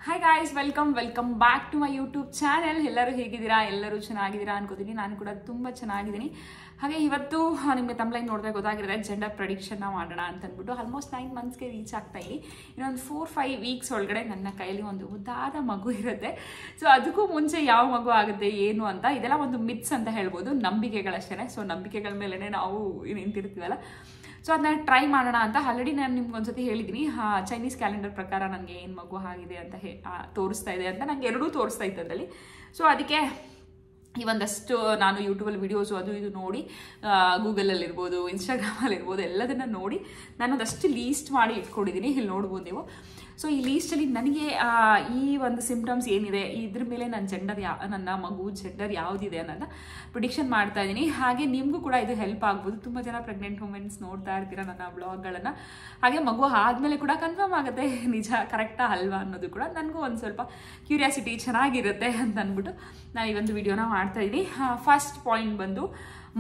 Hi guys, welcome back to my YouTube channel. ಎಲ್ಲರೂ ಹೇಗಿದ್ದೀರಾ? ಎಲ್ಲರೂ ಚೆನ್ನಾಗಿದ್ದೀರಾ ಅನ್ಕೋತೀನಿ. ನಾನು ಕೂಡ ತುಂಬ ಚೆನ್ನಾಗಿದ್ದೀನಿ. ಹಾಗೆ ಇವತ್ತು ನಿಮಗೆ ತಮ್ಲೈನ್ ನೋಡಿದ್ರೆ ಗೊತ್ತಾಗಿರುತ್ತೆ, ಜೆಂಡರ್ ಪ್ರೆಡಿಕ್ಷನ್ನ ಮಾಡೋಣ ಅಂತ ಅಂದ್ಬಿಟ್ಟು ಆಲ್ಮೋಸ್ಟ್ 9 ಮಂತ್ಸ್ಗೆ ರೀಚ್ ಆಗ್ತಾ ಇದ್ದೀನಿ. ಇನ್ನೊಂದು 4-5 ವೀಕ್ಸ್ ಒಳಗಡೆ ನನ್ನ ಕೈಯಲ್ಲಿ ಒಂದು ಮುದ್ದಾದ ಮಗು ಇರುತ್ತೆ. ಸೊ ಅದಕ್ಕೂ ಮುಂಚೆ ಯಾವ ಮಗು ಆಗುತ್ತೆ ಏನು ಅಂತ, ಇದೆಲ್ಲ ಒಂದು ಮಿತ್ಸ್ ಅಂತ ಹೇಳ್ಬೋದು, ನಂಬಿಕೆಗಳಷ್ಟೇ. ಸೊ ನಂಬಿಕೆಗಳ ಮೇಲೇ ನಾವು ನಿಂತಿರ್ತೀವಲ್ಲ, ಸೊ ಅದನ್ನ ಟ್ರೈ ಮಾಡೋಣ ಅಂತ. ಆಲ್ರೆಡಿ ನಾನು ನಿಮ್ಗೆ ಒಂದ್ಸತಿ ಹೇಳಿದ್ದೀನಿ, ಚೈನೀಸ್ ಕ್ಯಾಲೆಂಡರ್ ಪ್ರಕಾರ ನನಗೆ ಏನು ಮಗು ಆಗಿದೆ ಅಂತ ತೋರಿಸ್ತಾ ಇದೆ ಅಂತ. ನನಗೆ ಎರಡೂ ತೋರಿಸ್ತಾ ಇತ್ತು ಅದರಲ್ಲಿ. ಸೊ ಅದಕ್ಕೆ ಈ ಒಂದಷ್ಟು ನಾನು ಯೂಟ್ಯೂಬಲ್ಲಿ ವೀಡಿಯೋಸು ಅದು ಇದು ನೋಡಿ, ಗೂಗಲಲ್ಲಿರ್ಬೋದು, ಇನ್ಸ್ಟಾಗ್ರಾಮಲ್ಲಿರ್ಬೋದು, ಎಲ್ಲದನ್ನು ನೋಡಿ ನಾನೊಂದಷ್ಟು ಲೀಸ್ಟ್ ಮಾಡಿ ಇಟ್ಕೊಂಡಿದ್ದೀನಿ. ಇಲ್ಲಿ ನೋಡ್ಬೋದು ನೀವು. ಸೊ ಈ ಲೀಸ್ಟಲ್ಲಿ ನನಗೆ ಈ ಒಂದು ಸಿಂಪ್ಟಮ್ಸ್ ಏನಿದೆ, ಇದ್ರ ಮೇಲೆ ನನ್ನ ಮಗು ಜೆಂಡರ್ ಯಾವುದಿದೆ ಅನ್ನೋದನ್ನ ಪ್ರಿಡಿಕ್ಷನ್ ಮಾಡ್ತಾ ಇದ್ದೀನಿ. ಹಾಗೆ ನಿಮಗೂ ಕೂಡ ಇದು ಹೆಲ್ಪ್ ಆಗ್ಬೋದು. ತುಂಬ ಜನ ಪ್ರೆಗ್ನೆಂಟ್ ವುಮೆನ್ಸ್ ನೋಡ್ತಾ ಇರ್ತೀರ ನನ್ನ ಬ್ಲಾಗ್ಗಳನ್ನು. ಹಾಗೆ ಮಗು ಆದಮೇಲೆ ಕೂಡ ಕನ್ಫರ್ಮ್ ಆಗುತ್ತೆ ನಿಜ ಕರೆಕ್ಟಾ ಅಲ್ವಾ ಅನ್ನೋದು ಕೂಡ ನನಗೂ ಒಂದು ಸ್ವಲ್ಪ ಕ್ಯೂರಿಯಾಸಿಟಿ ಚೆನ್ನಾಗಿರುತ್ತೆ ಅಂತ ಅಂದ್ಬಿಟ್ಟು ನಾನು ಈ ಒಂದು ವಿಡಿಯೋನ ಮಾಡ್ತಾ ಇದ್ದೀನಿ. ಫಸ್ಟ್ ಪಾಯಿಂಟ್ ಬಂದು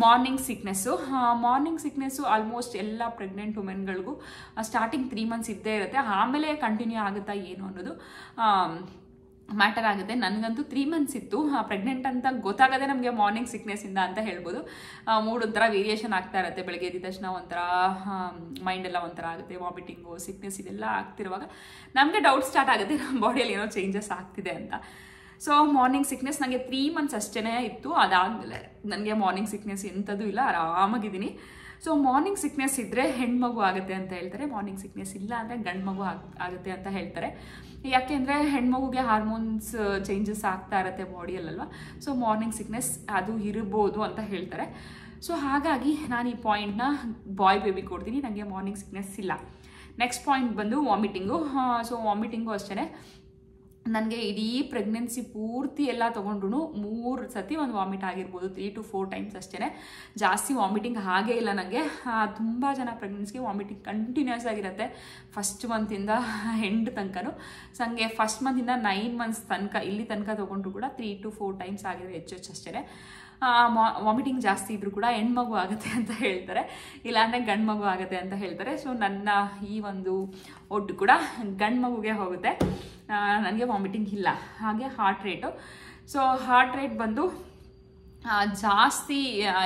ಮಾರ್ನಿಂಗ್ ಸಿಕ್ನೆಸ್ಸು ಆಲ್ಮೋಸ್ಟ್ ಎಲ್ಲ ಪ್ರೆಗ್ನೆಂಟ್ ವುಮೆನ್ಗಳಿಗೂ ಸ್ಟಾರ್ಟಿಂಗ್ 3 ಮಂತ್ಸ್ ಇದ್ದೇ ಇರುತ್ತೆ. ಆಮೇಲೆ ಕಂಟಿನ್ಯೂ ಆಗುತ್ತಾ ಏನು ಅನ್ನೋದು ಮ್ಯಾಟರ್ ಆಗುತ್ತೆ. ನನಗಂತೂ 3 ಮಂತ್ಸ್ ಇತ್ತು. ಪ್ರೆಗ್ನೆಂಟ್ ಅಂತ ಗೊತ್ತಾಗದೆ ನಮಗೆ ಮಾರ್ನಿಂಗ್ ಸಿಕ್ನೆಸ್ಸಿಂದ ಅಂತ ಹೇಳ್ಬೋದು. ಮೂಡ್ ಒಂಥರ ವೇರಿಯೇಷನ್ ಆಗ್ತಾ ಇರುತ್ತೆ. ಬೆಳಗ್ಗೆ ಎದ್ದ ತಕ್ಷಣ ಒಂಥರ ಮೈಂಡ್ ಎಲ್ಲ ಒಂಥರ ಆಗುತ್ತೆ, ವಾಮಿಟಿಂಗು, ಸಿಕ್ನೆಸ್ ಇದೆಲ್ಲ ಆಗ್ತಿರುವಾಗ ನಮಗೆ ಡೌಟ್ ಸ್ಟಾರ್ಟ್ ಆಗುತ್ತೆ, ನಮ್ಮ ಬಾಡಿಯಲ್ಲಿ ಏನೋ ಚೇಂಜಸ್ ಆಗ್ತಿದೆ ಅಂತ. ಸೊ ಮಾರ್ನಿಂಗ್ ಸಿಕ್ನೆಸ್ ನನಗೆ 3 ಮಂತ್ಸ್ ಅಷ್ಟೇ ಇತ್ತು. ಅದಾದಮೇಲೆ ನನಗೆ ಮಾರ್ನಿಂಗ್ ಸಿಕ್ನೆಸ್ ಎಂಥದ್ದು ಇಲ್ಲ, ಆರಾಮಾಗಿದ್ದೀನಿ. ಸೊ ಮಾರ್ನಿಂಗ್ ಸಿಕ್ನೆಸ್ ಇದ್ದರೆ ಹೆಣ್ಮಗು ಆಗುತ್ತೆ ಅಂತ ಹೇಳ್ತಾರೆ, ಮಾರ್ನಿಂಗ್ ಸಿಕ್ನೆಸ್ ಇಲ್ಲ ಅಂದರೆ ಗಂಡು ಮಗು ಆಗುತ್ತೆ ಅಂತ ಹೇಳ್ತಾರೆ. ಯಾಕೆಂದರೆ ಹೆಣ್ಮಗುಗೆ ಹಾರ್ಮೋನ್ಸ್ ಚೇಂಜಸ್ ಆಗ್ತಾ ಇರುತ್ತೆ ಬಾಡಿಯಲ್ಲಲ್ವ. ಸೊ ಮಾರ್ನಿಂಗ್ ಸಿಕ್ನೆಸ್ ಅದು ಇರ್ಬೋದು ಅಂತ ಹೇಳ್ತಾರೆ. ಸೊ ಹಾಗಾಗಿ ನಾನು ಈ ಪಾಯಿಂಟ್ನ ಬಾಯ್ ಬೇಬಿ ಕೊಡ್ತೀನಿ, ನನಗೆ ಮಾರ್ನಿಂಗ್ ಸಿಕ್ನೆಸ್ ಇಲ್ಲ. ನೆಕ್ಸ್ಟ್ ಪಾಯಿಂಟ್ ಬಂದು ವಾಮಿಟಿಂಗು. ಸೊ ವಾಮಿಟಿಂಗು ಅಷ್ಟೇ, ನನಗೆ ಇಡೀ ಪ್ರೆಗ್ನೆನ್ಸಿ ಪೂರ್ತಿ ಎಲ್ಲ ತೊಗೊಂಡ್ರು 3 ಸತಿ ಒಂದು ವಾಮಿಟ್ ಆಗಿರ್ಬೋದು, 3 to 4 ಟೈಮ್ಸ್ ಅಷ್ಟೇ. ಜಾಸ್ತಿ ವಾಮಿಟಿಂಗ್ ಹಾಗೇ ಇಲ್ಲ ನನಗೆ. ತುಂಬ ಜನ ಪ್ರೆಗ್ನೆನ್ಸಿಗೆ ವಾಮಿಟಿಂಗ್ ಕಂಟಿನ್ಯೂಸ್ ಆಗಿರುತ್ತೆ ಫಸ್ಟ್ ಮಂತಿಂದ ಎಂಡ್ ತನಕನೂ. ಸೊ ನನಗೆ ಫಸ್ಟ್ ಮಂತಿಂದ 9 ಮಂತ್ಸ್ ತನಕ ಇಲ್ಲಿ ತನಕ ತೊಗೊಂಡ್ರು ಕೂಡ 3 to 4 ಟೈಮ್ಸ್ ಆಗಿದೆ ಹೆಚ್ಚು ಅಷ್ಟೇ. ವಾಮಿಟಿಂಗ್ ಜಾಸ್ತಿ ಇದ್ರೂ ಕೂಡ ಹೆಣ್ಮಗು ಆಗುತ್ತೆ ಅಂತ ಹೇಳ್ತಾರೆ, ಇಲ್ಲಾಂದರೆ ಗಂಡು ಮಗು ಆಗುತ್ತೆ ಅಂತ ಹೇಳ್ತಾರೆ. ಸೊ ನನ್ನ ಈ ಒಂದು ಒಟ್ಟು ಕೂಡ ಗಂಡು ಮಗುಗೆ ಹೋಗುತ್ತೆ, ನನಗೆ ವಾಮಿಟಿಂಗ್ ಇಲ್ಲ. ಹಾಗೆ ಹಾರ್ಟ್ ರೇಟ್ ಬಂದು ಜಾಸ್ತಿ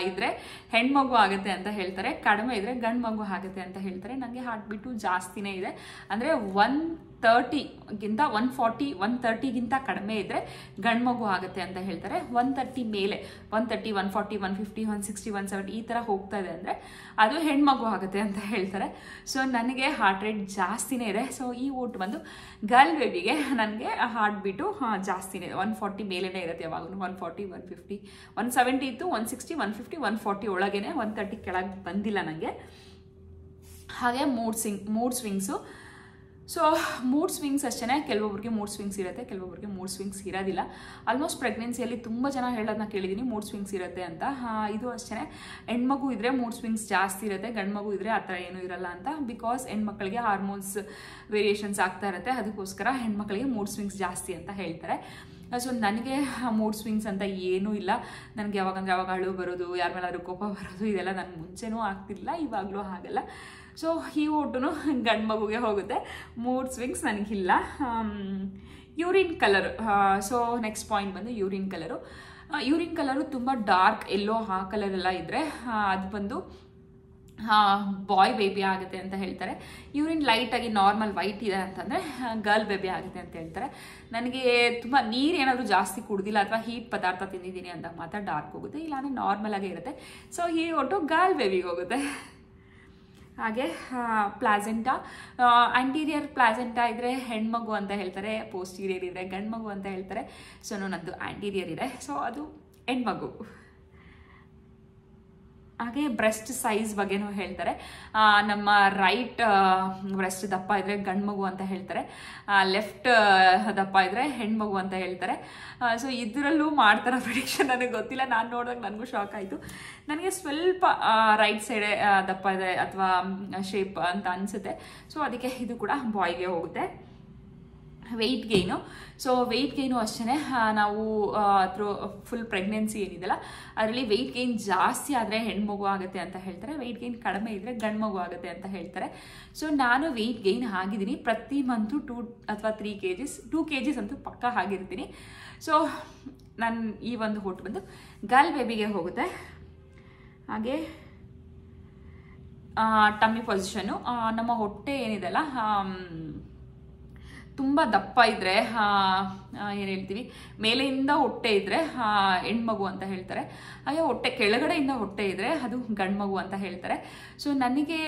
ಇದ್ದರೆ ಹೆಣ್ಮಗು ಆಗುತ್ತೆ ಅಂತ ಹೇಳ್ತಾರೆ, ಕಡಿಮೆ ಇದ್ದರೆ ಗಂಡು ಮಗು ಆಗುತ್ತೆ ಅಂತ ಹೇಳ್ತಾರೆ. ನನಗೆ ಹಾರ್ಟ್ ಬೀಟು ಜಾಸ್ತಿನೇ ಇದೆ, ಅಂದರೆ 130ಗಿಂತ 140 130ಗಿಂತ ಕಡಿಮೆ ಇದ್ದರೆ ಗಂಡು ಮಗು ಆಗುತ್ತೆ ಅಂತ ಹೇಳ್ತಾರೆ. 130 ಮೇಲೆ 130 140 150 160 170 ಈ ಥರ ಹೋಗ್ತಾ ಇದೆ ಅಂದರೆ ಅದು ಹೆಣ್ಮಗು ಆಗುತ್ತೆ ಅಂತ ಹೇಳ್ತಾರೆ. ಸೊ ನನಗೆ ಹಾರ್ಟ್ ರೇಟ್ ಜಾಸ್ತಿನೇ ಇದೆ. ಸೊ ಈ ಓಟ್ ಬಂದು ಗರ್ಲ್ ಬೇಬಿಗೆ ನನಗೆ ಹಾರ್ಟ್ ಬೀಟು ಜಾಸ್ತಿನೇ ಇದೆ, 140 ಮೇಲೇ ಇರುತ್ತೆ ಯಾವಾಗಲೂ. 140 150 170 ಇತ್ತು, 160 150 140 ಒಳಗೇನೆ, 130 ಕೆಳಗೆ ಬಂದಿಲ್ಲ ನನಗೆ. ಹಾಗೆ mood swings. So mood swings ಅಷ್ಟೇ, ಕೆಲವೊಬ್ಬರಿಗೆ ಮೂಡ್ ಸ್ವಿಂಗ್ಸ್ ಇರುತ್ತೆ, ಕೆಲವೊಬ್ಬರಿಗೆ ಮೂಡ್ ಸ್ವಿಂಗ್ಸ್ ಇರೋದಿಲ್ಲ. ಆಲ್ಮೋಸ್ಟ್ ಪ್ರೆಗ್ನೆನ್ಸಿಯಲ್ಲಿ ತುಂಬ ಜನ ಹೇಳೋದನ್ನ ಕೇಳಿದ್ದೀನಿ ಮೂಡ್ ಸ್ವಿಂಗ್ಸ್ ಇರುತ್ತೆ ಅಂತ. ಇದು ಅಷ್ಟೇ, ಹೆಣ್ಮಗು ಇದ್ದರೆ ಮೂಡ್ ಸ್ವಿಂಗ್ಸ್ ಜಾಸ್ತಿ ಇರುತ್ತೆ, ಗಂಡು ಮಗು ಇದ್ದರೆ ಆ ಥರ ಏನೂ ಇರಲ್ಲ ಅಂತ. ಬಿಕಾಸ್ ಹೆಣ್ಮಕ್ಳಿಗೆ ಹಾರ್ಮೋನ್ಸ್ ವೇರಿಯೇಷನ್ಸ್ ಆಗ್ತಾ ಇರುತ್ತೆ, ಅದಕ್ಕೋಸ್ಕರ ಹೆಣ್ಮಕ್ಳಿಗೆ ಮೂಡ್ ಸ್ವಿಂಗ್ಸ್ ಜಾಸ್ತಿ ಅಂತ ಹೇಳ್ತಾರೆ. ಸೊ ನನಗೆ ಮೂಡ್ ಸ್ವಿಂಗ್ಸ್ ಅಂತ ಏನೂ ಇಲ್ಲ. ನನಗೆ ಯಾವಾಗಂದ್ರೆ ಯಾವಾಗ ಅಳು ಬರೋದು, ಯಾರ ಮೇಲಾದ್ರೂ ಕೋಪ ಬರೋದು, ಇದೆಲ್ಲ ನನಗೆ ಮುಂಚೆನೂ ಆಗ್ತಿಲ್ಲ, ಇವಾಗಲೂ ಆಗಲ್ಲ. ಸೊ ಈ ಓಟು ಗಂಡು ಮಗುಗೆ ಹೋಗುತ್ತೆ, ಮೂಡ್ ಸ್ವಿಂಗ್ಸ್ ನನಗಿಲ್ಲ. Urine colour. So next point ಬಂದು ಯೂರಿನ್ ಕಲರು ತುಂಬ ಡಾರ್ಕ್ ಎಲ್ಲೋ ಆ ಕಲರೆಲ್ಲ ಇದ್ದರೆ ಅದು ಬಂದು ಬಾಯ್ ಬೇಬಿ ಆಗುತ್ತೆ ಅಂತ ಹೇಳ್ತಾರೆ. ಯೂರಿನ್ ಲೈಟಾಗಿ ನಾರ್ಮಲ್ ವೈಟ್ ಇದೆ ಅಂತಂದರೆ ಗರ್ಲ್ ಬೇಬಿ ಆಗುತ್ತೆ ಅಂತ ಹೇಳ್ತಾರೆ. ನನಗೆ ತುಂಬ ನೀರು ಏನಾದರೂ ಜಾಸ್ತಿ ಕುಡ್ದಿಲ್ಲ ಅಥವಾ ಹೀಟ್ ಪದಾರ್ಥ ತಿಂದಿದ್ದೀನಿ ಅಂತ ಮಾತ್ರ ಡಾರ್ಕ್ ಹೋಗುತ್ತೆ, ಇಲ್ಲಾಂದರೆ ನಾರ್ಮಲ್ ಆಗೇ ಇರುತ್ತೆ. ಸೊ ಈ ಒಟ್ಟು ಗರ್ಲ್ ಬೇಬಿಗೆ ಹೋಗುತ್ತೆ. ಹಾಗೆ ಪ್ಲಾಸೆಂಟಾ, ಆಂಟೀರಿಯರ್ ಪ್ಲಾಸೆಂಟಾ ಇದ್ದರೆ ಹೆಣ್ಮಗು ಅಂತ ಹೇಳ್ತಾರೆ, ಪೋಸ್ಟೀರಿಯರ್ ಇದ್ದರೆ ಗಂಡು ಮಗು ಅಂತ ಹೇಳ್ತಾರೆ. ಸೊ ನನ್ನದು ಆಂಟೀರಿಯರ್ ಇದೆ, ಸೊ ಅದು ಹೆಣ್ಮಗು. ಹಾಗೆ ಬ್ರೆಸ್ಟ್ ಸೈಜ್ ಬಗ್ಗೆನೂ ಹೇಳ್ತಾರೆ. ನಮ್ಮ ರೈಟ್ ಬ್ರೆಸ್ಟ್ ದಪ್ಪ ಇದ್ದರೆ ಗಂಡು ಮಗು ಅಂತ ಹೇಳ್ತಾರೆ, ಲೆಫ್ಟ್ ದಪ್ಪ ಇದ್ದರೆ ಹೆಣ್ಮಗು ಅಂತ ಹೇಳ್ತಾರೆ. ಸೊ ಇದರಲ್ಲೂ ಮಾಡ್ತಾರೋ ಪ್ರಿಡಿಕ್ಷನ್ ನನಗೆ ಗೊತ್ತಿಲ್ಲ, ನಾನು ನೋಡಿದಾಗ ನನಗೂ ಶಾಕ್ ಆಯಿತು. ನನಗೆ ಸ್ವಲ್ಪ ರೈಟ್ ಸೈಡೇ ದಪ್ಪ ಇದೆ ಅಥವಾ ಶೇಪ್ ಅಂತ ಅನಿಸುತ್ತೆ. ಸೊ ಅದಕ್ಕೆ ಇದು ಕೂಡ ಬಾಯ್ಗೆ ಹೋಗುತ್ತೆ. Weight gain. So weight gain ಅಷ್ಟೇ ನಾವು ಫುಲ್ ಪ್ರೆಗ್ನೆನ್ಸಿ ಏನಿದೆಯಲ್ಲ ಅದರಲ್ಲಿ ವೆಯ್ಟ್ ಗೇನ್ ಜಾಸ್ತಿ ಆದರೆ ಹೆಣ್ಮಗು ಆಗುತ್ತೆ ಅಂತ ಹೇಳ್ತಾರೆ, ವೆಯ್ಟ್ ಗೇನ್ ಕಡಿಮೆ ಇದ್ದರೆ ಗಂಡು ಮಗು ಆಗುತ್ತೆ ಅಂತ ಹೇಳ್ತಾರೆ. ಸೊ ನಾನು ವೆಯ್ಟ್ ಗೇನ್ ಆಗಿದ್ದೀನಿ, ಪ್ರತಿ ಮಂತು 2 ಅಥವಾ 3 kgs 2 kgs ಅಂತೂ ಪಕ್ಕ ಆಗಿರ್ತೀನಿ. ಸೊ ನಾನು ಈ ಒಂದು ಹೊಟ್ಟು ಬಂದು ಗರ್ಲ್ ಬೇಬಿಗೆ ಹೋಗುತ್ತೆ. ಹಾಗೆ ಟಮ್ಮಿ ಪೊಸಿಷನ್ನು, ನಮ್ಮ ಹೊಟ್ಟೆ ಏನಿದೆಲ್ಲ ತುಂಬ ದಪ್ಪ ಇದ್ದರೆ ಏನು ಹೇಳ್ತೀವಿ, ಮೇಲೆಯಿಂದ ಹೊಟ್ಟೆ ಇದ್ದರೆ ಹೆಣ್ಮಗು ಅಂತ ಹೇಳ್ತಾರೆ. ಹಾಗೆ ಹೊಟ್ಟೆ ಕೆಳಗಡೆಯಿಂದ ಹೊಟ್ಟೆ ಇದ್ದರೆ ಅದು ಗಂಡು ಮಗು ಅಂತ ಹೇಳ್ತಾರೆ. ಸೊ ನನಗೆ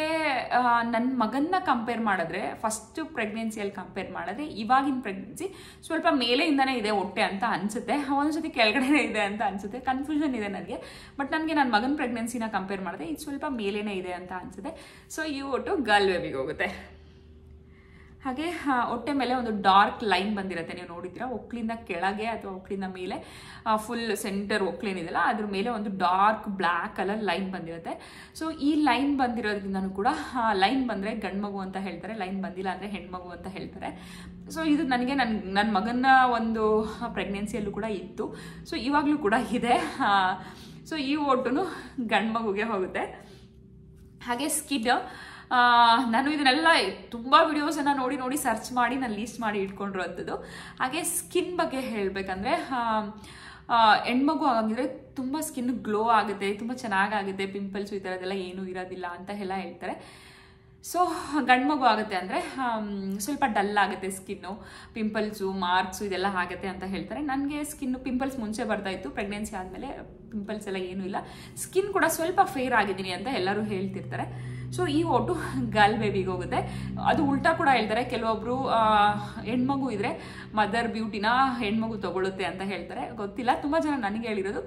ನನ್ನ ಮಗನ್ನ ಕಂಪೇರ್ ಮಾಡಿದ್ರೆ, ಫಸ್ಟು ಪ್ರೆಗ್ನೆನ್ಸಿಯಲ್ಲಿ ಕಂಪೇರ್ ಮಾಡಿದ್ರೆ ಇವಾಗಿನ ಪ್ರೆಗ್ನೆನ್ಸಿ ಸ್ವಲ್ಪ ಮೇಲೆಯಿಂದನೇ ಇದೆ ಹೊಟ್ಟೆ ಅಂತ ಅನಿಸುತ್ತೆ, ಒಂದ್ಸತಿ ಕೆಳಗಡೆನೇ ಇದೆ ಅಂತ ಅನಿಸುತ್ತೆ. ಕನ್ಫ್ಯೂಷನ್ ಇದೆ ನನಗೆ. ಬಟ್ ನನಗೆ ನನ್ನ ಮಗನ ಪ್ರೆಗ್ನೆನ್ಸಿನ ಕಂಪೇರ್ ಮಾಡಿದ್ರೆ ಇದು ಸ್ವಲ್ಪ ಮೇಲೇನೇ ಇದೆ ಅಂತ ಅನಿಸುತ್ತೆ. ಸೊ ಈ ಒಟ್ಟು ಗರ್ಲ್ ಬೇಬಿಗೆ ಹೋಗುತ್ತೆ. ಹಾಗೆ ಹೊಟ್ಟೆ ಮೇಲೆ ಒಂದು ಡಾರ್ಕ್ ಲೈನ್ ಬಂದಿರುತ್ತೆ, ನೀವು ನೋಡಿದ್ದೀರಾ. ಒಕ್ಲಿಂದ ಕೆಳಗೆ ಅಥವಾ ಒಕ್ಲಿಂದ ಮೇಲೆ ಫುಲ್ ಸೆಂಟರ್ ಒಕ್ಲೇನಿದೆಯಲ್ಲ ಅದ್ರ ಮೇಲೆ ಒಂದು ಡಾರ್ಕ್ ಬ್ಲ್ಯಾಕ್ ಕಲರ್ ಲೈನ್ ಬಂದಿರುತ್ತೆ. ಸೊ ಈ ಲೈನ್ ಬಂದಿರೋದ್ರಿಂದನೂ ಕೂಡ ಲೈನ್ ಬಂದರೆ ಗಂಡು ಮಗು ಅಂತ ಹೇಳ್ತಾರೆ, ಲೈನ್ ಬಂದಿಲ್ಲ ಅಂದರೆ ಹೆಣ್ಮಗು ಅಂತ ಹೇಳ್ತಾರೆ. ಸೊ ಇದು ನನಗೆ ನನ್ನ ಮಗನ ಒಂದು ಪ್ರೆಗ್ನೆನ್ಸಿಯಲ್ಲೂ ಕೂಡ ಇತ್ತು, ಸೊ ಇವಾಗಲೂ ಕೂಡ ಇದೆ. ಸೊ ಈ ಒಟ್ಟು ಗಂಡು ಮಗುಗೆ ಹೋಗುತ್ತೆ. ಹಾಗೆ ಸ್ಕಿನ್, ನಾನು ಇದನ್ನೆಲ್ಲ ತುಂಬ ವಿಡಿಯೋಸನ್ನು ನೋಡಿ ಸರ್ಚ್ ಮಾಡಿ ನಾನು ಲೀಸ್ಟ್ ಮಾಡಿ ಇಟ್ಕೊಂಡಿರೋವಂಥದ್ದು. ಹಾಗೆ ಸ್ಕಿನ್ ಬಗ್ಗೆ ಹೇಳಬೇಕಂದ್ರೆ ಹೆಣ್ಮಗು ಆಗಿದ್ರೆ ತುಂಬ ಸ್ಕಿನ್ ಗ್ಲೋ ಆಗುತ್ತೆ, ತುಂಬ ಚೆನ್ನಾಗಾಗುತ್ತೆ, ಪಿಂಪಲ್ಸು ಈ ಥರದ್ದೆಲ್ಲ ಏನೂ ಇರೋದಿಲ್ಲ ಅಂತ ಎಲ್ಲ ಹೇಳ್ತಾರೆ. ಸೊ ಗಂಡು ಮಗು ಆಗುತ್ತೆ ಅಂದರೆ ಸ್ವಲ್ಪ ಡಲ್ ಆಗುತ್ತೆ ಸ್ಕಿನ್ನು, ಪಿಂಪಲ್ಸು ಮಾರ್ಕ್ಸು ಇದೆಲ್ಲ ಆಗುತ್ತೆ ಅಂತ ಹೇಳ್ತಾರೆ. ನನಗೆ ಸ್ಕಿನ್ನು ಪಿಂಪಲ್ಸ್ ಮುಂಚೆ ಬರ್ತಾಯಿತ್ತು, ಪ್ರೆಗ್ನೆನ್ಸಿ ಆದಮೇಲೆ ಪಿಂಪಲ್ಸ್ ಎಲ್ಲ ಏನೂ ಇಲ್ಲ, ಸ್ಕಿನ್ ಕೂಡ ಸ್ವಲ್ಪ ಫೇರ್ ಆಗಿದ್ದೀನಿ ಅಂತ ಎಲ್ಲರೂ ಹೇಳ್ತಿರ್ತಾರೆ. ಸೊ ಈ ಓಟು ಗರ್ಲ್ ಬೇಬಿಗೆ ಹೋಗುತ್ತೆ. ಅದು ಉಲ್ಟಾ ಕೂಡ ಹೇಳ್ತಾರೆ, ಕೆಲವೊಬ್ರು ಹೆಣ್ಮಗು ಇದ್ರೆ ಮದರ್ ಬ್ಯೂಟಿನ ಹೆಣ್ಮಗು ತಗೊಳುತ್ತೆ ಅಂತ ಹೇಳ್ತಾರೆ, ಗೊತ್ತಿಲ್ಲ. ತುಂಬ ಜನ ನನಗೆ ಹೇಳಿರೋದು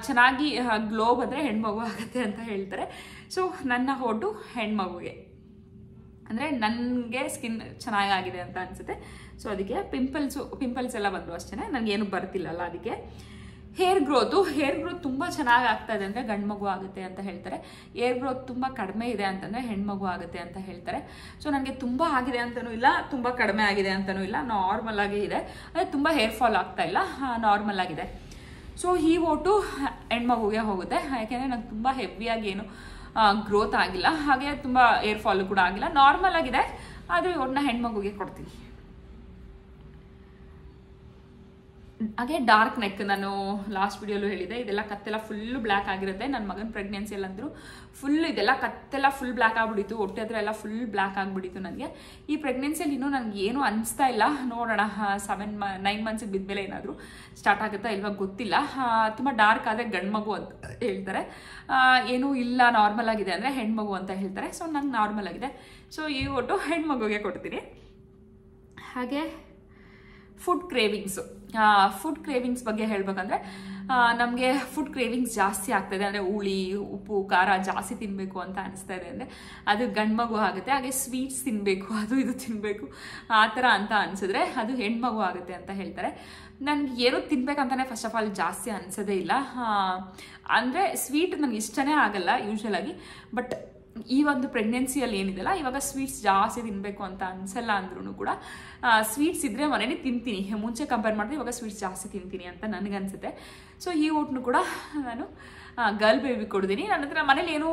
ಚೆನ್ನಾಗಿ ಗ್ಲೋ ಬಂದರೆ ಹೆಣ್ಮಗು ಆಗುತ್ತೆ ಅಂತ ಹೇಳ್ತಾರೆ. ಸೊ ನನ್ನ ಓಟು ಹೆಣ್ಮಗುಗೆ, ಅಂದರೆ ನನಗೆ ಸ್ಕಿನ್ ಚೆನ್ನಾಗಾಗಿದೆ ಅಂತ ಅನಿಸುತ್ತೆ. ಸೊ ಅದಕ್ಕೆ ಪಿಂಪಲ್ಸ್ ಎಲ್ಲ ಬಂದರು ಅಷ್ಟೇ, ನನಗೇನು ಬರ್ತಿಲ್ಲಲ್ಲ. ಅದಕ್ಕೆ ಹೇರ್ ಗ್ರೋತ್ ತುಂಬ ಚೆನ್ನಾಗಿ ಆಗ್ತಾ ಇದೆ ಅಂದರೆ ಗಂಡು ಮಗು ಆಗುತ್ತೆ ಅಂತ ಹೇಳ್ತಾರೆ. ಹೇರ್ ಗ್ರೋತ್ ತುಂಬ ಕಡಿಮೆ ಇದೆ ಅಂತಂದರೆ ಹೆಣ್ಮಗು ಆಗುತ್ತೆ ಅಂತ ಹೇಳ್ತಾರೆ. ಸೊ ನನಗೆ ತುಂಬ ಆಗಿದೆ ಅಂತಲೂ ಇಲ್ಲ, ತುಂಬ ಕಡಿಮೆ ಆಗಿದೆ ಅಂತಲೂ ಇಲ್ಲ, ನಾರ್ಮಲ್ ಆಗೇ ಇದೆ. ಅಂದರೆ ತುಂಬ ಹೇರ್ ಫಾಲ್ ಆಗ್ತಾ ಇಲ್ಲ, ನಾರ್ಮಲ್ ಆಗಿದೆ. ಸೊ ಈ ಓಟು ಹೆಣ್ಮಗುಗೆ ಹೋಗುತ್ತೆ. ಯಾಕೆಂದರೆ ನಂಗೆ ತುಂಬ ಹೆವಿಯಾಗಿ ಏನು ಗ್ರೋತ್ ಆಗಿಲ್ಲ, ಹಾಗೆ ತುಂಬ ಹೇರ್ ಫಾಲು ಕೂಡ ಆಗಿಲ್ಲ, ನಾರ್ಮಲ್ ಆಗಿದೆ. ಆದರೆ ಒಟ್ಟನ್ನ ಹೆಣ್ಮಗುಗೆ ಕೊಡ್ತೀನಿ. ಹಾಗೆ ಡಾರ್ಕ್ ನೆಕ್, ನಾನು ಲಾಸ್ಟ್ ವಿಡಿಯೋಲು ಹೇಳಿದೆ, ಇದೆಲ್ಲ ಕತ್ತೆಲ್ಲ ಫುಲ್ಲು ಬ್ಲ್ಯಾಕ್ ಆಗಿರುತ್ತೆ. ನನ್ನ ಮಗನ ಪ್ರೆಗ್ನೆನ್ಸಿಯಲ್ಲಂದರೂ ಫುಲ್ ಇದೆಲ್ಲ ಕತ್ತೆಲ್ಲ ಫುಲ್ ಬ್ಲ್ಯಾಕ್ ಆಗಿಬಿಟ್ಟಿತ್ತು, ಹೊಟ್ಟೆ ಹತ್ರ ಎಲ್ಲ ಫುಲ್ ಬ್ಲ್ಯಾಕ್ ಆಗಿಬಿಟ್ಟಿತ್ತು ನನಗೆ. ಈ ಪ್ರೆಗ್ನೆನ್ಸಿಯಲ್ಲಿ ಇನ್ನೂ ನನಗೆ ಏನೂ ಅನಿಸ್ತಾ ಇಲ್ಲ, ನೋಡೋಣ 9 ಮಂತ್ಸಿಗೆ ಬಿದ್ಮೇಲೆ ಏನಾದರೂ ಸ್ಟಾರ್ಟ್ ಆಗುತ್ತಾ ಇಲ್ವಾ ಗೊತ್ತಿಲ್ಲ. ತುಂಬ ಡಾರ್ಕ್ ಆದರೆ ಗಂಡು ಮಗು ಅಂತ ಹೇಳ್ತಾರೆ, ಏನೂ ಇಲ್ಲ ನಾರ್ಮಲ್ ಆಗಿದೆ ಅಂದರೆ ಹೆಣ್ಮಗು ಅಂತ ಹೇಳ್ತಾರೆ. ಸೊ ನಂಗೆ ನಾರ್ಮಲ್ ಆಗಿದೆ. ಸೊ ಈ ಒಟ್ಟು ಹೆಣ್ಮಗುಗೆ ಕೊಡ್ತೀನಿ. ಹಾಗೆ ಫುಡ್ ಕ್ರೇವಿಂಗ್ಸ್ ಬಗ್ಗೆ ಹೇಳಬೇಕಂದ್ರೆ ನಮಗೆ ಫುಡ್ ಕ್ರೇವಿಂಗ್ಸ್ ಜಾಸ್ತಿ ಆಗ್ತಾಯಿದೆ, ಅಂದರೆ ಹುಳಿ ಉಪ್ಪು ಖಾರ ಜಾಸ್ತಿ ತಿನ್ನಬೇಕು ಅಂತ ಅನಿಸ್ತಾ ಇದೆ ಅಂದರೆ ಅದು ಗಂಡು ಮಗು ಆಗುತ್ತೆ. ಹಾಗೆ ಸ್ವೀಟ್ಸ್ ತಿನ್ನಬೇಕು, ಅದು ಇದು ತಿನ್ನಬೇಕು ಆ ಥರ ಅಂತ ಅನಿಸಿದ್ರೆ ಅದು ಹೆಣ್ಮಗು ಆಗುತ್ತೆ ಅಂತ ಹೇಳ್ತಾರೆ. ನನಗೆ ಏನೂ ತಿನ್ಬೇಕಂತಲೇ ಫಸ್ಟ್ ಆಫ್ ಆಲ್ ಜಾಸ್ತಿ ಅನಿಸೋದೇ ಇಲ್ಲ. ಅಂದರೆ ಸ್ವೀಟ್ ನನಗೆ ಇಷ್ಟನೇ ಆಗಲ್ಲ ಯೂಶ್ವಲಾಗಿ. ಬಟ್ ಈ ಒಂದು ಪ್ರೆಗ್ನೆನ್ಸಿಯಲ್ಲಿ ಏನಿದೆಯಲ್ಲ, ಇವಾಗ ಸ್ವೀಟ್ಸ್ ಜಾಸ್ತಿ ತಿನ್ನಬೇಕು ಅಂತ ಅನಿಸಲ್ಲ ಅಂದ್ರೂ ಕೂಡ ಸ್ವೀಟ್ಸ್ ಇದ್ದರೆ ಮನೇಲಿ ತಿಂತೀನಿ. ಮುಂಚೆ ಕಂಪೇರ್ ಮಾಡಿದ್ರೆ ಇವಾಗ ಸ್ವೀಟ್ಸ್ ಜಾಸ್ತಿ ತಿಂತೀನಿ ಅಂತ ನನಗನ್ಸುತ್ತೆ. ಸೊ ಈ ಊಟನೂ ಕೂಡ ನಾನು ಗರ್ಲ್ ಬೇಬಿ ಕೊಡ್ತೀನಿ. ನನ್ನ ಹತ್ರ ಮನೇಲಿ ಏನೂ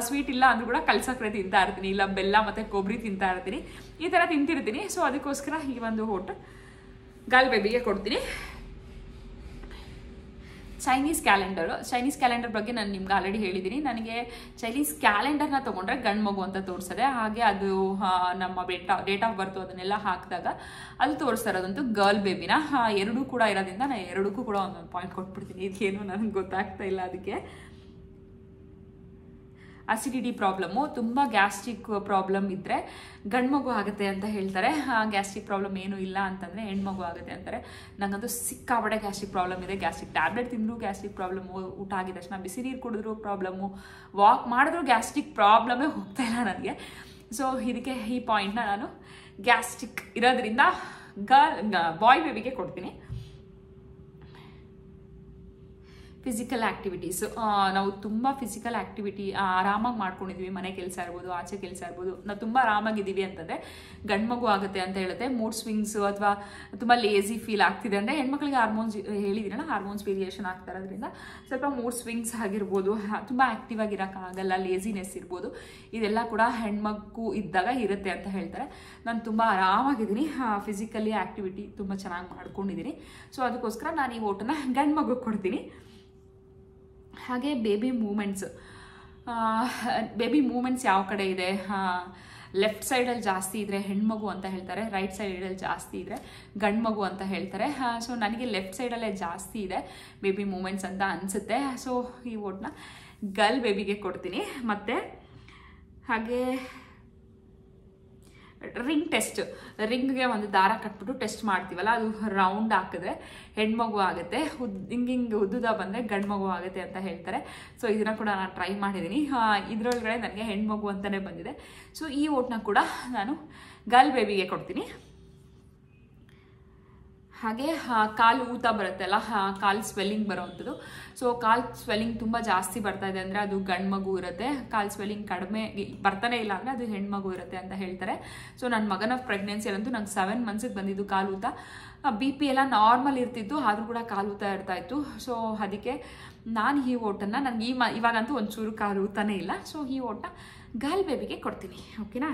ಸ್ವೀಟ್ ಇಲ್ಲ ಅಂದ್ರೂ ಕೂಡ ಕಲ್ಸಕ್ಕರೆ ತಿಂತಾ ಇರ್ತೀನಿ, ಇಲ್ಲ ಬೆಲ್ಲ ಮತ್ತು ಕೊಬ್ಬರಿ ತಿಂತಾ ಇರ್ತೀನಿ, ಈ ಥರ ತಿಂತಿರ್ತೀನಿ. ಸೊ ಅದಕ್ಕೋಸ್ಕರ ಈ ಒಂದು ಊಟ ಗರ್ಲ್ ಬೇಬಿಗೆ ಕೊಡ್ತೀನಿ. ಚೈನೀಸ್ ಕ್ಯಾಲೆಂಡರ್ ಬಗ್ಗೆ ನಾನು ನಿಮ್ಗೆ ಆಲ್ರೆಡಿ ಹೇಳಿದ್ದೀನಿ. ನನಗೆ ಚೈನೀಸ್ ಕ್ಯಾಲೆಂಡರ್ನ ತೊಗೊಂಡ್ರೆ ಗಂಡು ಮಗು ಅಂತ ತೋರಿಸ್ತದೆ. ಹಾಗೆ ಅದು ನಮ್ಮ ಡೇಟ್ ಆಫ್ ಬರ್ತು ಅದನ್ನೆಲ್ಲ ಹಾಕಿದಾಗ ಅದು ತೋರಿಸ್ತಾ ಇರೋದಂತೂ ಗರ್ಲ್ ಬೇಬಿನ. ಎರಡೂ ಕೂಡ ಇರೋದ್ರಿಂದ ನಾನು ಎರಡಕ್ಕೂ ಕೂಡ ಒಂದೊಂದು ಪಾಯಿಂಟ್ ಕೊಟ್ಬಿಡ್ತೀನಿ. ಇದೇನು ನನಗೆ ಗೊತ್ತಾಗ್ತಾ ಇಲ್ಲ. ಅದಕ್ಕೆ ಅಸಿಡಿಟಿ ಪ್ರಾಬ್ಲಮ್ಮು, ತುಂಬ ಗ್ಯಾಸ್ಟ್ರಿಕ್ ಪ್ರಾಬ್ಲಮ್ ಇದ್ದರೆ ಗಂಡು ಮಗು ಆಗುತ್ತೆ ಅಂತ ಹೇಳ್ತಾರೆ. ಗ್ಯಾಸ್ಟ್ರಿಕ್ ಪ್ರಾಬ್ಲಮ್ ಏನೂ ಇಲ್ಲ ಅಂತಂದರೆ ಹೆಣ್ಮಗು ಆಗುತ್ತೆ ಅಂತಾರೆ. ನನಗಂತೂ ಸಿಕ್ಕಾಪಟ್ಟೆ ಗ್ಯಾಸ್ಟ್ರಿಕ್ ಪ್ರಾಬ್ಲಮ್ ಇದೆ. ಗ್ಯಾಸ್ಟ್ರಿಕ್ ಟ್ಯಾಬ್ಲೆಟ್ ತಿಂದರೂ ಗ್ಯಾಸ್ಟ್ರಿಕ್ ಪ್ರಾಬ್ಲಮ್ಮು, ಊಟ ಆಗಿದ ತಕ್ಷಣ ಬಿಸಿ ನೀರು ಕುಡಿದ್ರೂ ಪ್ರಾಬ್ಲಮ್ಮು, ವಾಕ್ ಮಾಡಿದ್ರೂ ಗ್ಯಾಸ್ಟ್ರಿಕ್ ಪ್ರಾಬ್ಲಮೇ ಹೋಗ್ತಾ ಇಲ್ಲ ನನಗೆ. ಸೊ ಇದಕ್ಕೆ ಈ ಪಾಯಿಂಟ್ನ ನಾನು ಗ್ಯಾಸ್ಟ್ರಿಕ್ ಇರೋದ್ರಿಂದ ಬಾಯ್ ಬೇಬಿಗೆ ಕೊಡ್ತೀನಿ. Physical activities. ನಾವು ತುಂಬ ಫಿಸಿಕಲ್ ಆ್ಯಕ್ಟಿವಿಟಿ ಆರಾಮಾಗಿ ಮಾಡ್ಕೊಂಡಿದ್ದೀವಿ, ಮನೆ ಕೆಲಸ ಇರ್ಬೋದು, ಆಚೆ ಕೆಲಸ ಇರ್ಬೋದು, ನಾವು ತುಂಬ ಆರಾಮಾಗಿದ್ದೀವಿ ಅಂತಂದರೆ ಗಂಡು ಮಗು ಆಗುತ್ತೆ ಅಂತ ಹೇಳುತ್ತೆ. ಮೂಡ್ ಸ್ವಿಂಗ್ಸು ಅಥವಾ ತುಂಬ ಲೇಸಿ ಫೀಲ್ ಆಗ್ತಿದೆ ಅಂದರೆ ಹೆಣ್ಮಕ್ಳಿಗೆ ಹಾರ್ಮೋನ್ಸ್ ಹೇಳಿದ್ದೀರಲ್ಲ, ಹಾರ್ಮೋನ್ಸ್ ವೇರಿಯೇಷನ್ ಆಗ್ತಾ ಇರೋದ್ರಿಂದ ಸ್ವಲ್ಪ ಮೂಡ್ ಸ್ವಿಂಗ್ಸ್ ಆಗಿರ್ಬೋದು, ತುಂಬ ಆ್ಯಕ್ಟಿವ್ ಆಗಿರೋಕ್ಕಾಗಲ್ಲ, ಲೇಸಿನೆಸ್ ಇರ್ಬೋದು, ಇದೆಲ್ಲ ಕೂಡ ಹೆಣ್ಮಗು ಇದ್ದಾಗ ಇರುತ್ತೆ ಅಂತ ಹೇಳ್ತಾರೆ. ನಾನು ತುಂಬ ಆರಾಮಾಗಿದ್ದೀನಿ, ಫಿಸಿಕಲಿ ಆ್ಯಕ್ಟಿವಿಟಿ ತುಂಬ ಚೆನ್ನಾಗಿ ಮಾಡ್ಕೊಂಡಿದ್ದೀನಿ. ಸೊ ಅದಕ್ಕೋಸ್ಕರ ನಾನು ಈ ಓಟನ್ನ ಗಂಡು ಮಗು ಕೊಡ್ತೀನಿ. ಹಾಗೆ ಬೇಬಿ ಮೂಮೆಂಟ್ಸ್ ಯಾವ ಕಡೆ ಇದೆ, ಲೆಫ್ಟ್ ಸೈಡಲ್ಲಿ ಜಾಸ್ತಿ ಇದ್ದರೆ ಹೆಣ್ಮಗು ಅಂತ ಹೇಳ್ತಾರೆ, ರೈಟ್ ಸೈಡಲ್ಲಿ ಜಾಸ್ತಿ ಇದ್ದರೆ ಗಂಡು ಮಗು ಅಂತ ಹೇಳ್ತಾರೆ. ಸೊ ನನಗೆ ಲೆಫ್ಟ್ ಸೈಡಲ್ಲೇ ಜಾಸ್ತಿ ಇದೆ ಬೇಬಿ ಮೂಮೆಂಟ್ಸ್ ಅಂತ ಅನಿಸುತ್ತೆ. ಸೊ ಈ ಓಟ್ನ ಗರ್ಲ್ ಬೇಬಿಗೆ ಕೊಡ್ತೀನಿ. ಮತ್ತು ಹಾಗೆ ರಿಂಗ್ ಟೆಸ್ಟ್, ರಿಂಗ್ಗೆ ಒಂದು ದಾರ ಕಟ್ಬಿಟ್ಟು ಟೆಸ್ಟ್ ಮಾಡ್ತೀವಲ್ಲ, ಅದು ರೌಂಡ್ ಹಾಕಿದ್ರೆ ಹೆಣ್ಮಗು ಆಗುತ್ತೆ, ಹಿಂಗೆ ಉದ್ದುದ ಬಂದರೆ ಗಂಡು ಮಗು ಆಗುತ್ತೆ ಅಂತ ಹೇಳ್ತಾರೆ. ಸೊ ಇದನ್ನು ಕೂಡ ನಾನು ಟ್ರೈ ಮಾಡಿದ್ದೀನಿ. ಇದರೊಳಗಡೆ ನನಗೆ ಹೆಣ್ಮಗು ಅಂತಲೇ ಬಂದಿದೆ. ಸೊ ಈ ಓಟ್ನ ಕೂಡ ನಾನು ಗರ್ಲ್ ಬೇಬಿಗೆ ಕೊಡ್ತೀನಿ. ಹಾಗೆ ಕಾಲು ಊತ ಬರುತ್ತೆಲ್ಲ, ಕಾಲು ಸ್ವೆಲ್ಲಿಂಗ್ ಬರೋವಂಥದ್ದು. ಸೊ ಕಾಲು ಸ್ವೆಲ್ಲಿಂಗ್ ತುಂಬ ಜಾಸ್ತಿ ಬರ್ತಾ ಇದೆ ಅಂದರೆ ಅದು ಗಂಡು ಮಗು ಇರುತ್ತೆ, ಕಾಲು ಸ್ವೆಲ್ಲಿಂಗ್ ಕಡಿಮೆ ಬರ್ತಾನೆ ಇಲ್ಲ ಅಂದರೆ ಅದು ಹೆಣ್ಮಗು ಇರುತ್ತೆ ಅಂತ ಹೇಳ್ತಾರೆ. ಸೊ ನನ್ನ ಮಗನ ಪ್ರೆಗ್ನೆನ್ಸಿಯಲ್ಲಂತೂ ನಂಗೆ 7 ಮಂತ್ಸಿಗೆ ಬಂದಿದ್ದು ಕಾಲು ಊತ. BP ಎಲ್ಲ ನಾರ್ಮಲ್ ಇರ್ತಿತ್ತು, ಆದರೂ ಕೂಡ ಕಾಲು ಊತ ಇರ್ತಾಯಿತ್ತು. ಸೊ ಅದಕ್ಕೆ ನಾನು ಈ ಓಟನ್ನು ನನಗೆ ಇವಾಗಂತೂ ಒಂಚೂರು ಕಾಲು ಊತನೇ ಇಲ್ಲ. ಸೊ ಈ ಓಟನ್ನ ಗರ್ಲ್ ಬೇಬಿಗೆ ಕೊಡ್ತೀನಿ. ಓಕೆನಾ?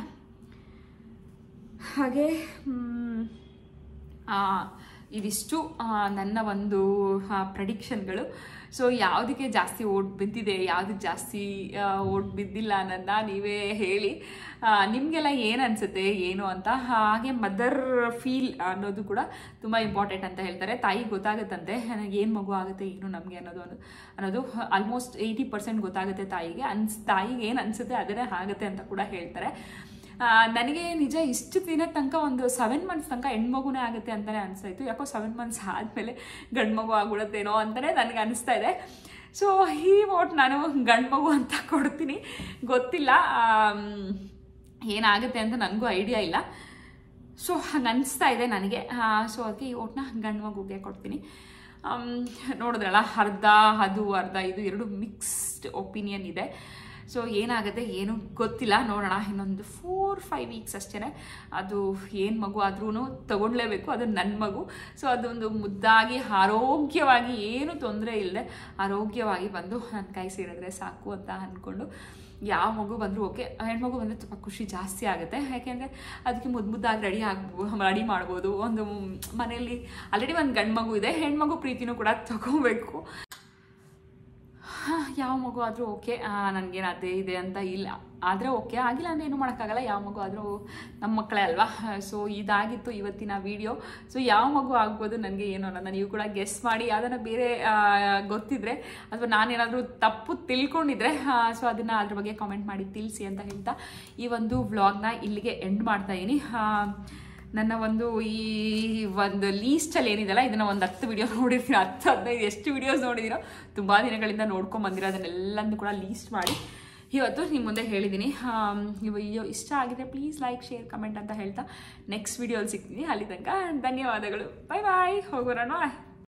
ಹಾಗೆ ಇದಿಷ್ಟು ನನ್ನ ಒಂದು ಪ್ರೆಡಿಕ್ಷನ್ಗಳು. ಸೊ ಯಾವುದಕ್ಕೆ ಜಾಸ್ತಿ ಓಟ್ ಬಿದ್ದಿದೆ, ಯಾವುದಕ್ಕೆ ಜಾಸ್ತಿ ಓಟ್ ಬಿದ್ದಿಲ್ಲ ಅನ್ನೋದನ್ನ ನೀವೇ ಹೇಳಿ. ನಿಮಗೆಲ್ಲ ಏನು ಅನಿಸುತ್ತೆ ಏನು ಅಂತ. ಹಾಗೆ ಮದರ್ ಫೀಲ್ ಅನ್ನೋದು ಕೂಡ ತುಂಬ ಇಂಪಾರ್ಟೆಂಟ್ ಅಂತ ಹೇಳ್ತಾರೆ. ತಾಯಿಗೆ ಗೊತ್ತಾಗುತ್ತಂತೆ ನನಗೆ ಏನು ಮಗು ಆಗುತ್ತೆ ಏನು ನಮಗೆ ಅನ್ನೋದು ಆಲ್ಮೋಸ್ಟ್ 80% ಗೊತ್ತಾಗುತ್ತೆ ತಾಯಿಗೆ. ತಾಯಿಗೆ ಏನು ಅನಿಸುತ್ತೆ ಅದನ್ನೇ ಆಗುತ್ತೆ ಅಂತ ಕೂಡ ಹೇಳ್ತಾರೆ. ನನಗೆ ನಿಜ ಇಷ್ಟು ದಿನ ತನಕ ಒಂದು 7 ಮಂತ್ಸ್ ತನಕ ಹೆಣ್ಮಗುನೇ ಆಗುತ್ತೆ ಅಂತಲೇ ಅನಿಸ್ತಾಯಿತ್ತು. ಯಾಕೋ 7 ಮಂತ್ಸ್ ಆದಮೇಲೆ ಗಂಡು ಮಗು ಆಗ್ಬಿಡುತ್ತೇನೋ ಅಂತಲೇ ನನಗೆ ಅನಿಸ್ತಾ ಇದೆ. ಸೊ ಈ ಓಟ್ ನಾನು ಗಂಡು ಮಗು ಅಂತ ಕೊಡ್ತೀನಿ. ಗೊತ್ತಿಲ್ಲ ಏನಾಗುತ್ತೆ ಅಂತ ನನಗೂ ಐಡಿಯಾ ಇಲ್ಲ. ಸೊ ಹಂಗೆ ಅನಿಸ್ತಾ ಇದೆ ನನಗೆ. ಸೊ ಅದಕ್ಕೆ ಈ ಓಟ್ನ ಗಂಡು ಮಗುಗೆ ಕೊಡ್ತೀನಿ. ನೋಡಿದ್ರಲ್ಲ, ಅರ್ಧ ಇದು ಎರಡು ಮಿಕ್ಸ್ಡ್ ಒಪಿನಿಯನ್ ಇದೆ. ಸೊ ಏನಾಗುತ್ತೆ ಏನು ಗೊತ್ತಿಲ್ಲ, ನೋಡೋಣ. ಇನ್ನೊಂದು 4-5 ವೀಕ್ಸ್ ಅಷ್ಟೇ. ಅದು ಏನು ಮಗು ಆದ್ರೂ ತಗೊಳ್ಲೇಬೇಕು, ಅದು ನನ್ನ ಮಗು. ಸೊ ಅದೊಂದು ಮುದ್ದಾಗಿ ಆರೋಗ್ಯವಾಗಿ ಏನು ತೊಂದರೆ ಇಲ್ಲದೆ ಆರೋಗ್ಯವಾಗಿ ಬಂದು ನನ್ನ ಕೈ ಸೇರಿದ್ರೆ ಸಾಕು ಅಂತ ಅಂದ್ಕೊಂಡು ಯಾವ ಮಗು ಬಂದರೂ ಓಕೆ. ಹೆಣ್ಮಗು ಬಂದರೆ ತುಂಬ ಖುಷಿ ಜಾಸ್ತಿ ಆಗುತ್ತೆ. ಯಾಕೆಂದರೆ ಅದಕ್ಕೆ ಮುದ್ದಾಗಿ ರೆಡಿ ಮಾಡ್ಬೋದು. ಒಂದು ಮನೆಯಲ್ಲಿ ಆಲ್ರೆಡಿ ಒಂದು ಗಂಡು ಮಗು ಇದೆ, ಹೆಣ್ಮಗು ಪ್ರೀತಿನೂ ಕೂಡ ತಗೋಬೇಕು. ಯಾವ ಮಗು ಆದರೂ ಓಕೆ, ನನಗೇನು ಅದೇ ಇದೆ ಅಂತ ಇಲ್ಲ, ಆದರೆ ಓಕೆ, ಆಗಿಲ್ಲ ಅಂದರೆ ಏನು ಮಾಡೋಕ್ಕಾಗಲ್ಲ. ಯಾವ ಮಗು ಆದರೂ ನಮ್ಮ ಮಕ್ಕಳೇ ಅಲ್ವಾ. ಸೊ ಇದಾಗಿತ್ತು ಇವತ್ತಿನ ವಿಡಿಯೋ. ಸೊ ಯಾವ ಮಗು ಆಗ್ಬೋದು ನನಗೆ ಏನು ಅನ್ನೋದನ್ನ ನೀವು ಕೂಡ ಗೆಸ್ ಮಾಡಿ. ಅದನ್ನು ಬೇರೆ ಗೊತ್ತಿದ್ರೆ ಅಥವಾ ನಾನೇನಾದರೂ ತಪ್ಪು ತಿಳ್ಕೊಂಡಿದ್ರೆ ಸೊ ಅದನ್ನು ಅದ್ರ ಬಗ್ಗೆ ಕಾಮೆಂಟ್ ಮಾಡಿ ತಿಳಿಸಿ ಅಂತ ಹೇಳ್ತಾ ಈ ಒಂದು ವ್ಲಾಗ್ನ ಇಲ್ಲಿಗೆ ಎಂಡ್ ಮಾಡ್ತಾಯಿದ್ದೀನಿ. ನನ್ನ ಒಂದು ಈ ಒಂದು ಲೀಸ್ಟಲ್ಲಿ ಏನಿದೆಲ್ಲ ಇದನ್ನು ಒಂದು 10 ವಿಡಿಯೋ ನೋಡಿರ್ತೀರ, 10-15 ಎಷ್ಟು ವಿಡಿಯೋಸ್ ನೋಡಿದಿರೋ, ತುಂಬ ದಿನಗಳಿಂದ ನೋಡ್ಕೊಂಬಂದಿರೋ ಅದನ್ನೆಲ್ಲಂದು ಕೂಡ ಲೀಸ್ಟ್ ಮಾಡಿ ಇವತ್ತು ನಿಮ್ಮ ಮುಂದೆ ಹೇಳಿದ್ದೀನಿ. ಈ ವಿಡಿಯೋ ಇಷ್ಟ ಆಗಿದೆ ಪ್ಲೀಸ್ ಲೈಕ್, ಶೇರ್, ಕಮೆಂಟ್ ಅಂತ ಹೇಳ್ತಾ ನೆಕ್ಸ್ಟ್ ವಿಡಿಯೋಲ್ಲಿ ಸಿಗ್ತೀನಿ. ಅಲ್ಲಿ ತನಕ ಧನ್ಯವಾದಗಳು. ಬಾಯ್ ಬಾಯ್. ಹೋಗೋಣ.